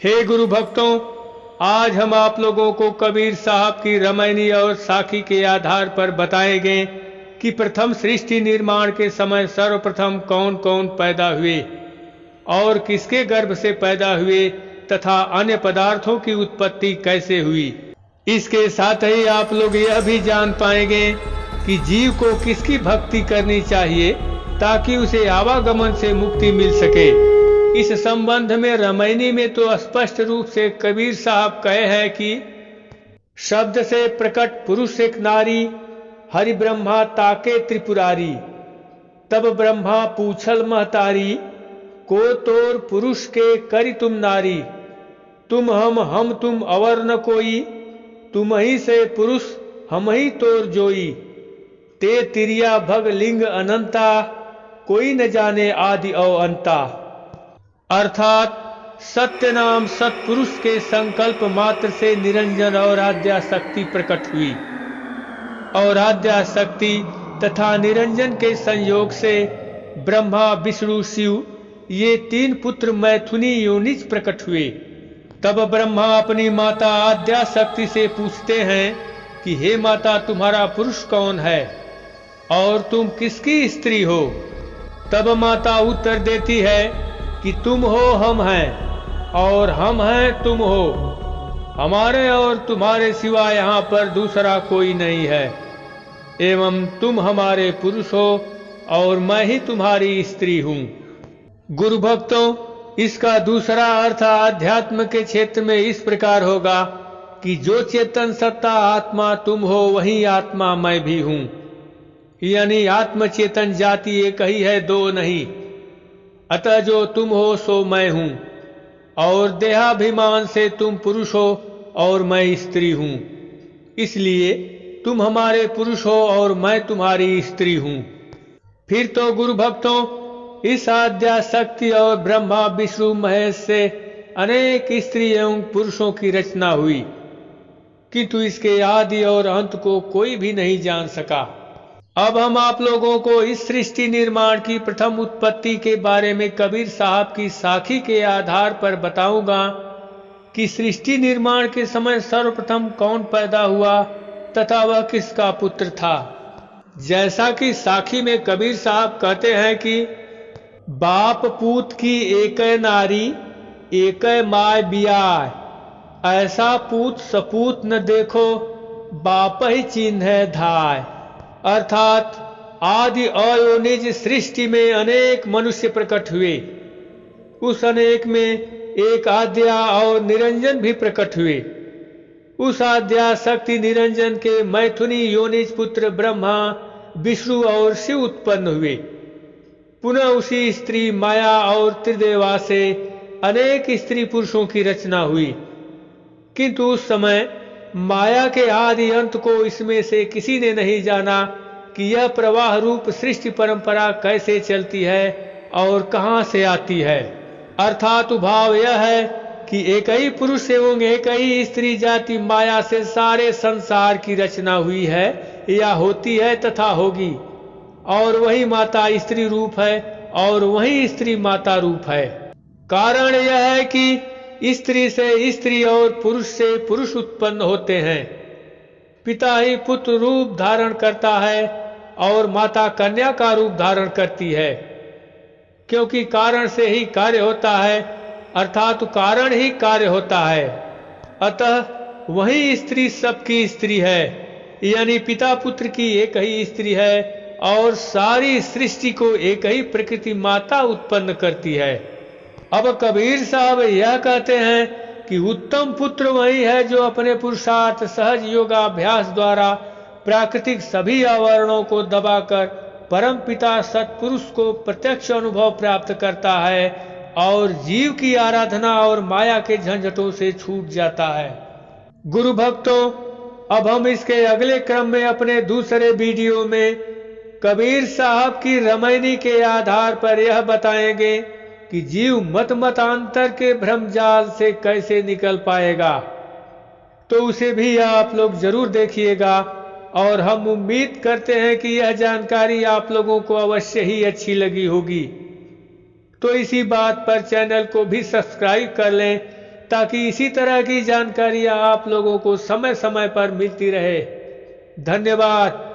हे गुरु भक्तों, आज हम आप लोगों को कबीर साहब की रामायणी और साखी के आधार पर बताएंगे कि प्रथम सृष्टि निर्माण के समय सर्वप्रथम कौन कौन पैदा हुए और किसके गर्भ से पैदा हुए तथा अन्य पदार्थों की उत्पत्ति कैसे हुई। इसके साथ ही आप लोग यह भी जान पाएंगे कि जीव को किसकी भक्ति करनी चाहिए ताकि उसे आवागमन से मुक्ति मिल सके। इस संबंध में रामायणी में तो स्पष्ट रूप से कबीर साहब कहे हैं कि शब्द से प्रकट पुरुष एक नारी, हरि ब्रह्मा ताके त्रिपुरारी। तब ब्रह्मा पूछल महतारी, को तोर पुरुष के करि तुम नारी। तुम हम तुम अवर न कोई, तुम ही से पुरुष हम ही तोर जोई। ते तिरिया भग लिंग अनंता, कोई न जाने आदि और अंता। अर्थात सत्य नाम सत्पुरुष के संकल्प मात्र से निरंजन और आद्या शक्ति प्रकट हुई और आद्या शक्ति तथा निरंजन के संयोग से ब्रह्मा विष्णु शिव ये तीन पुत्र मैथुनी योनिज प्रकट हुए। तब ब्रह्मा अपनी माता आद्या शक्ति से पूछते हैं कि हे माता, तुम्हारा पुरुष कौन है और तुम किसकी स्त्री हो। तब माता उत्तर देती है कि तुम हो हम हैं और हम हैं तुम हो। हमारे और तुम्हारे सिवा यहाँ पर दूसरा कोई नहीं है, एवं तुम हमारे पुरुष हो और मैं ही तुम्हारी स्त्री हूँ। गुरु भक्तों, इसका दूसरा अर्थ आध्यात्म के क्षेत्र में इस प्रकार होगा कि जो चेतन सत्ता आत्मा तुम हो वही आत्मा मैं भी हूँ। यानी आत्म चेतन जाति एक ही है, दो नहीं। अतः जो तुम हो सो मैं हूं और देहाभिमान से तुम पुरुष हो और मैं स्त्री हूं, इसलिए तुम हमारे पुरुष हो और मैं तुम्हारी स्त्री हूं। फिर तो गुरु भक्तों, इस आद्या शक्ति और ब्रह्मा विष्णु महेश से अनेक स्त्री एवं पुरुषों की रचना हुई, किंतु इसके आदि और अंत को कोई भी नहीं जान सका। अब हम आप लोगों को इस सृष्टि निर्माण की प्रथम उत्पत्ति के बारे में कबीर साहब की साखी के आधार पर बताऊंगा कि सृष्टि निर्माण के समय सर्वप्रथम कौन पैदा हुआ तथा वह किसका पुत्र था। जैसा कि साखी में कबीर साहब कहते हैं कि बाप पूत की एक नारी, एक माय बियाय, ऐसा पूत सपूत न देखो, बाप ही चिन्ह धाय। अर्थात आदि अयोनिज सृष्टि में अनेक मनुष्य प्रकट हुए, उस अनेक में एक आद्या और निरंजन भी प्रकट हुए। उस आद्या शक्ति निरंजन के मैथुनी योनिज पुत्र ब्रह्मा विष्णु और शिव उत्पन्न हुए। पुनः उसी स्त्री माया और त्रिदेवा से अनेक स्त्री पुरुषों की रचना हुई, किंतु उस समय माया के आदि अंत को इसमें से किसी ने नहीं जाना कि यह प्रवाह रूप सृष्टि परंपरा कैसे चलती है और कहां से आती है। अर्थात भाव यह है कि एक ही पुरुष एवं एक ही स्त्री जाति माया से सारे संसार की रचना हुई है या होती है तथा होगी, और वही माता स्त्री रूप है और वही स्त्री माता रूप है। कारण यह है कि स्त्री से स्त्री और पुरुष से पुरुष उत्पन्न होते हैं। पिता ही पुत्र रूप धारण करता है और माता कन्या का रूप धारण करती है, क्योंकि कारण से ही कार्य होता है, अर्थात कारण ही कार्य होता है। अतः वही स्त्री सबकी स्त्री है, यानी पिता पुत्र की एक ही स्त्री है और सारी सृष्टि को एक ही प्रकृति माता उत्पन्न करती है। अब कबीर साहब यह कहते हैं कि उत्तम पुत्र वही है जो अपने पुरुषार्थ सहज योगाभ्यास द्वारा प्राकृतिक सभी आवरणों को दबाकर परम पिता सत्पुरुष को प्रत्यक्ष अनुभव प्राप्त करता है और जीव की आराधना और माया के झंझटों से छूट जाता है। गुरु भक्तों, अब हम इसके अगले क्रम में अपने दूसरे वीडियो में कबीर साहब की रामायणी के आधार पर यह बताएंगे कि जीव मत मतांतर के भ्रमजाल से कैसे निकल पाएगा। तो उसे भी आप लोग जरूर देखिएगा और हम उम्मीद करते हैं कि यह जानकारी आप लोगों को अवश्य ही अच्छी लगी होगी। तो इसी बात पर चैनल को भी सब्सक्राइब कर लें ताकि इसी तरह की जानकारियां आप लोगों को समय समय पर मिलती रहे। धन्यवाद।